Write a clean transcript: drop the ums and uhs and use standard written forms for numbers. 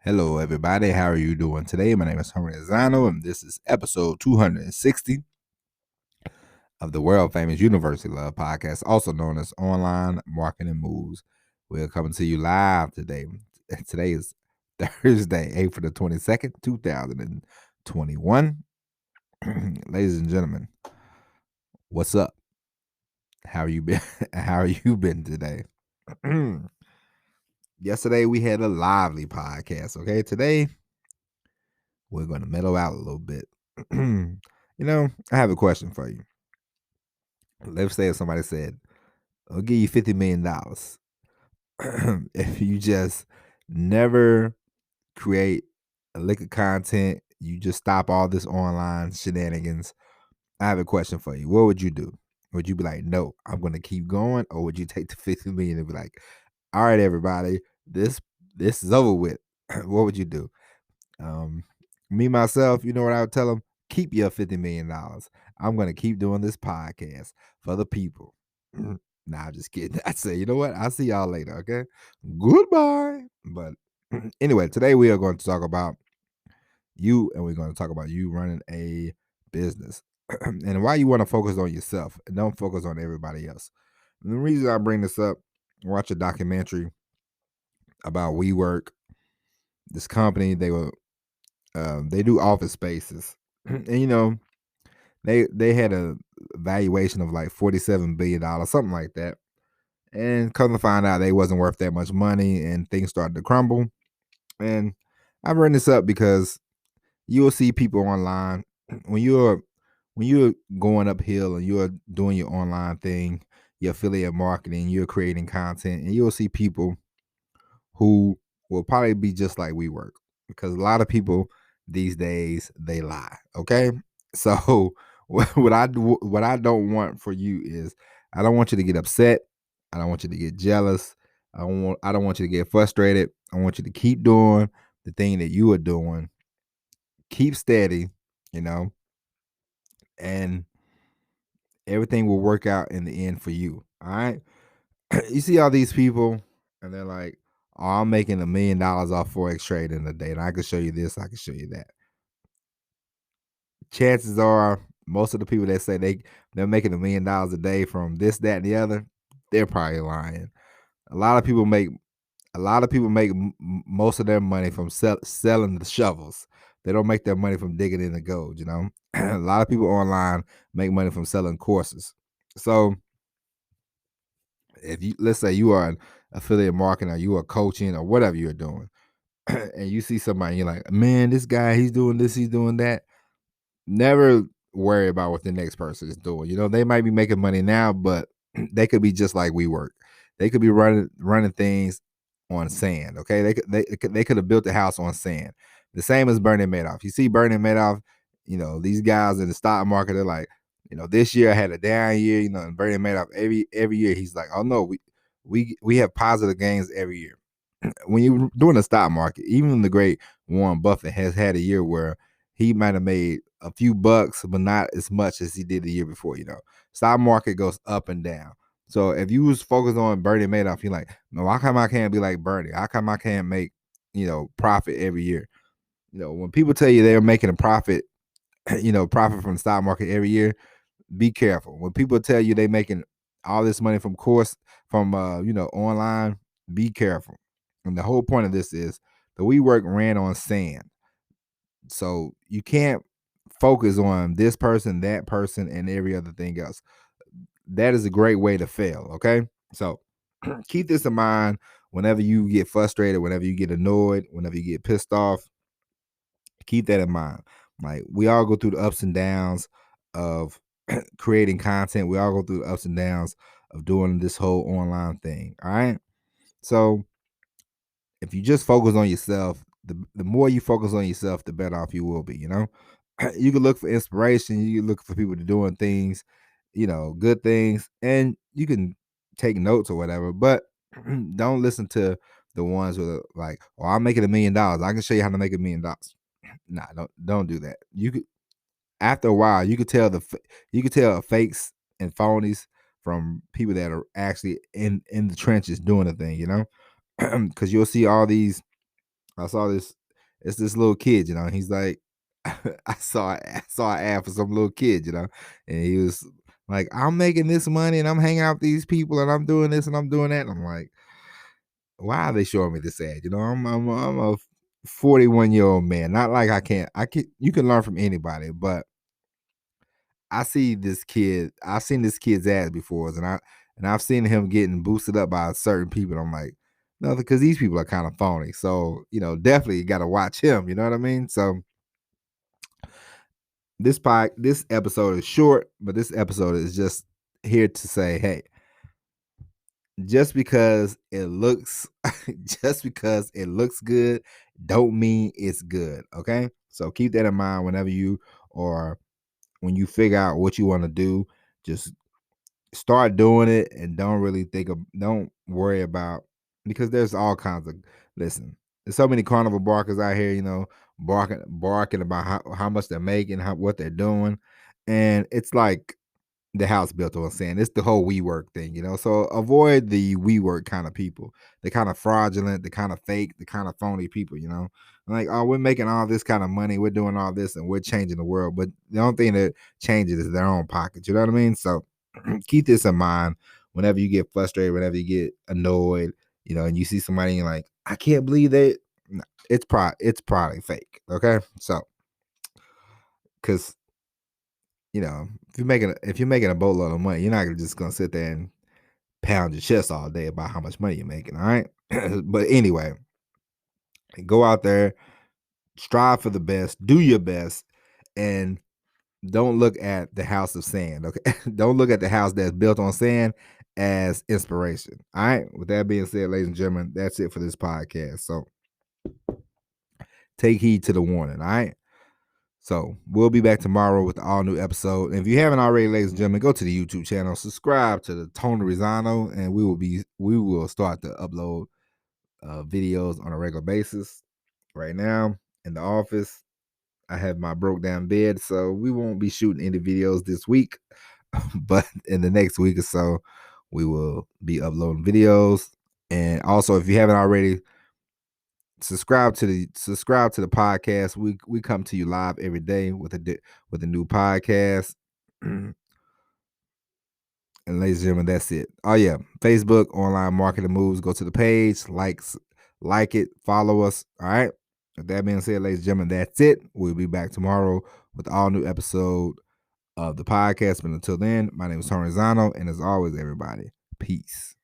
Hello, everybody. How are you doing today? My name is Henry Zano, and this is episode 260 of the world famous University Love podcast, also known as Online Marketing Moves. We're coming to you live today. Today is Thursday, April the 22nd, 2021. Ladies and gentlemen, what's up? How are you been? How are you been today? Yesterday we had a lively podcast. Okay, today we're going to mellow out a little bit. I have a question for you. Let's say if somebody said, I'll give you $50 million if you just never create a lick of content, you just stop all this online shenanigans. I have a question for you. What would you do? Would you be like, no, I'm going to keep going? Or would you take the 50 million and be like, all right, everybody, this is over with? What would you do? Um, Me myself, you know what I would tell them? Keep your $50 million. I'm gonna keep doing this podcast for the people. Nah, I'm just kidding. I say, you know what? I'll see y'all later. Okay. Goodbye. But anyway, today we are going to talk about you, and we're going to talk about you running a business and why you want to focus on yourself and don't focus on everybody else. And the reason I bring this up, watch a documentary about WeWork, this company. They do office spaces, and they had a valuation of like $47 billion, something like that. And come to find out, they wasn't worth that much money, and things started to crumble. And I bring this up because you will see people online when you're going uphill and you're doing your online thing, your affiliate marketing, you're creating content, and you'll see people who will probably be just like we work, because a lot of people these days they lie. Okay, so what I don't want for you is, I don't want you to get upset. I don't want you to get jealous. I don't want you to get frustrated. I want you to keep doing the thing that you are doing. Keep steady, you know, and everything will work out in the end for you. All right. You see all these people, and they're like, "Oh, I'm making $1 million off forex trading a day, and I can show you this, I can show you that." Chances are, most of the people that say they're making $1 million a day from this, that, and the other, they're probably lying. A lot of people make most of their money from selling the shovels. They don't make their money from digging in the gold. A lot of people online make money from selling courses. So if you, let's say you are an affiliate marketing, or you are coaching, or whatever you're doing, and you see somebody, you're like, man, this guy, he's doing this, he's doing that. Never worry about what the next person is doing. They might be making money now, but they could be just like we work. They could be running things on sand. Okay, they could have built a house on sand. The same as Bernie Madoff. You see Bernie Madoff, these guys in the stock market, they're like, this year I had a down year, and Bernie Madoff every year he's like, oh no, we have positive gains every year. When you're doing the stock market, even the great Warren Buffett has had a year where he might have made a few bucks, but not as much as he did the year before. Stock market goes up and down. So if you was focused on Bernie Madoff, you're like, no, why come I can't be like Bernie? How come I can't make, profit every year? When people tell you they're making a profit, profit from the stock market every year, be careful. When people tell you they making all this money from online, be careful. And the whole point of this is the WeWork ran on sand. So you can't focus on this person, that person, and every other thing else. That is a great way to fail. Okay. So keep this in mind whenever you get frustrated, whenever you get annoyed, whenever you get pissed off. Keep that in mind. Like, we all go through the ups and downs of creating content. We all go through the ups and downs of doing this whole online thing. All right. So if you just focus on yourself, the more you focus on yourself, the better off you will be. You can look for inspiration. You can look for people to doing things, good things, and you can take notes or whatever. But don't listen to the ones who are like, "Oh, I'm making $1 million. I can show you how to make $1 million." Nah, don't do that. You could, after a while, you could tell fakes and phonies from people that are actually in the trenches doing the thing. Because you'll see all these I saw this. It's this little kid, he's like, I saw an ad for some little kid, and he was like, I'm making this money and I'm hanging out with these people and I'm doing this and I'm doing that. And I'm like, why are they showing me this ad? I'm a 41-year-old man. Not like I can you can learn from anybody, but I've seen this kid's ads before, and I've seen him getting boosted up by certain people. I'm like, no, because these people are kind of phony. So, definitely you gotta watch him, you know what I mean? So this episode is short, but this episode is just here to say, hey, just because it looks just because it looks good don't mean it's good. Okay. So keep that in mind whenever you or when you figure out what you want to do, just start doing it and don't worry about, because there's all kinds of, listen, there's so many carnival barkers out here, barking about how much they're making, what they're doing. And it's like the house built on sand. It's the whole WeWork thing, So avoid the WeWork kind of people, the kind of fraudulent, the kind of fake, the kind of phony people, Like, oh, we're making all this kind of money, we're doing all this, and we're changing the world. But the only thing that changes is their own pockets. You know what I mean? So keep this in mind whenever you get frustrated, whenever you get annoyed, and you see somebody and you're like, I can't believe that. No, it's probably fake. Okay, so because if you're making a boatload of money, you're not just gonna sit there and pound your chest all day about how much money you're making. All right, but anyway, go out there, strive for the best, do your best, and don't look at the house of sand. Okay, don't look at the house that's built on sand as inspiration. All right. With that being said, ladies and gentlemen, that's it for this podcast. So take heed to the warning. All right. So we'll be back tomorrow with an all new episode. And if you haven't already, ladies and gentlemen, go to the YouTube channel, subscribe to the Tony Rizano, and we will start to upload videos on a regular basis. Right now in the office, I have my broke down bed, so we won't be shooting any videos this week, but in the next week or so, we will be uploading videos. And also, if you haven't already, subscribe to the podcast. We come to you live every day with a new podcast. And ladies and gentlemen, that's it. Oh yeah, Facebook Online Marketing Moves. Go to the page, like it, follow us. All right. With that being said, ladies and gentlemen, that's it. We'll be back tomorrow with all new episode of the podcast. But until then, my name is Tony Zano, and as always, everybody, peace.